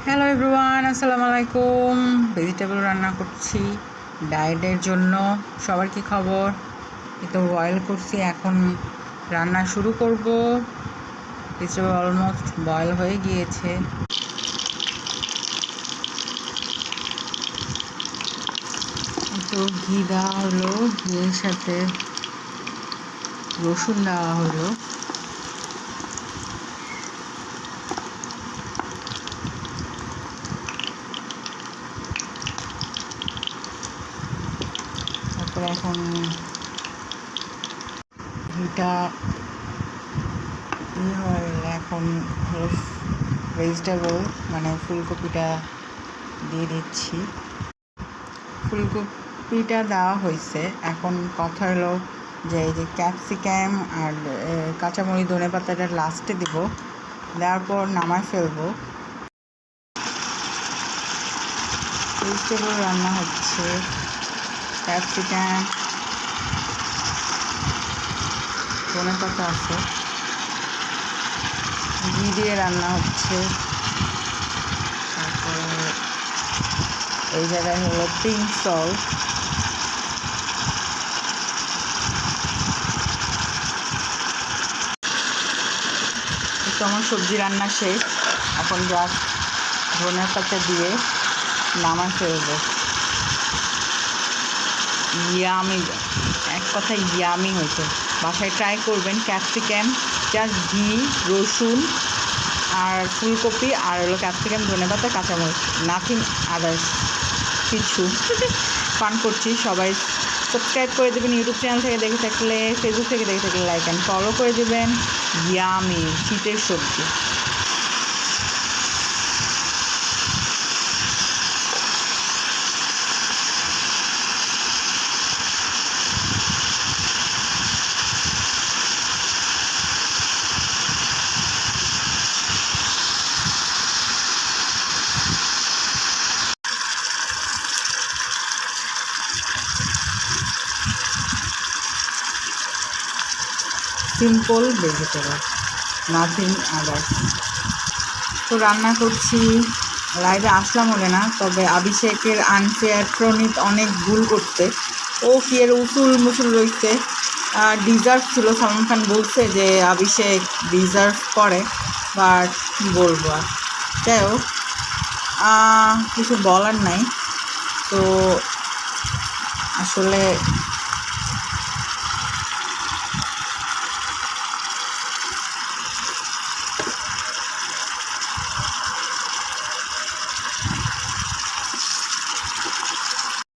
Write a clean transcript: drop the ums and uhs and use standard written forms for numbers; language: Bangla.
হ্যালো এভরিওয়ান, আসসালামু আলাইকুম। ভেজিটেবল রান্না করছি ডায়েটের জন্য। সবার কি খবর? তো বয়েল করছি, এখন রান্না শুরু করব। ভেজিটেবল অলমোস্ট বয়েল হয়ে গিয়েছে। তো ঘি দেওয়া হলো, ঘিয়ের সাথে রসুন দেওয়া হলো। তারপরে এখন ঘিটা এখন হলো ভেজিটেবল মানে ফুলকপিটা দিয়ে দিচ্ছি। ফুলকপিটা দেওয়া হয়েছে, এখন কথা হলো যে এই যে ক্যাপসিকাম আর কাঁচামরিচ ধনেপাতাটা লাস্টে দিব, দেওয়ার পর নামায় ফেলবো। ভেজিটেবল রান্না হচ্ছে, ক্যাপসিকাম ধনেপাতা আছে, ঘি দিয়ে রান্না হচ্ছে। তারপরে এই জায়গায় হলো পিঙ্ক সল্ট। তো আমার সবজি রান্না শেষ, এখন জাস্ট ধনের পাতা দিয়ে নামায় ফেলবো। ইয়ামি, এক কথায় ইয়ামি হয়েছে। বাসায় ট্রাই করবেন। ক্যাপসিকাম, জাস্ট ঘি, রসুন আর ফুলকপি আর হলো ক্যাপসিকাম, ধনেপাতা, কাঁচামরিচ, নাথিং আদার্স কিছু। পান করছি। সবাই সাবস্ক্রাইব করে দেবেন। ইউটিউব চ্যানেল থেকে দেখে থাকলে, ফেসবুক থেকে দেখে থাকলে লাইক অ্যান্ড ফলো করে দেবেন। ইয়ামি শীতের সবজি। Simple vegetable, nothing others. তো রান্না করছি, লাইভে আসলাম হলে না, তবে অভিষেকের আনফেয়ার প্রণীত অনেক ভুল করতে। ও কি এর উসুল মুসুল রয়েছে। ডিজার্ভ ছিল, সালমান খান বলছে যে অভিষেক ডিজার্ভ করে, বাট কী বলবো আর। যাই হোক, কিছু বলার নাই। তো আসলে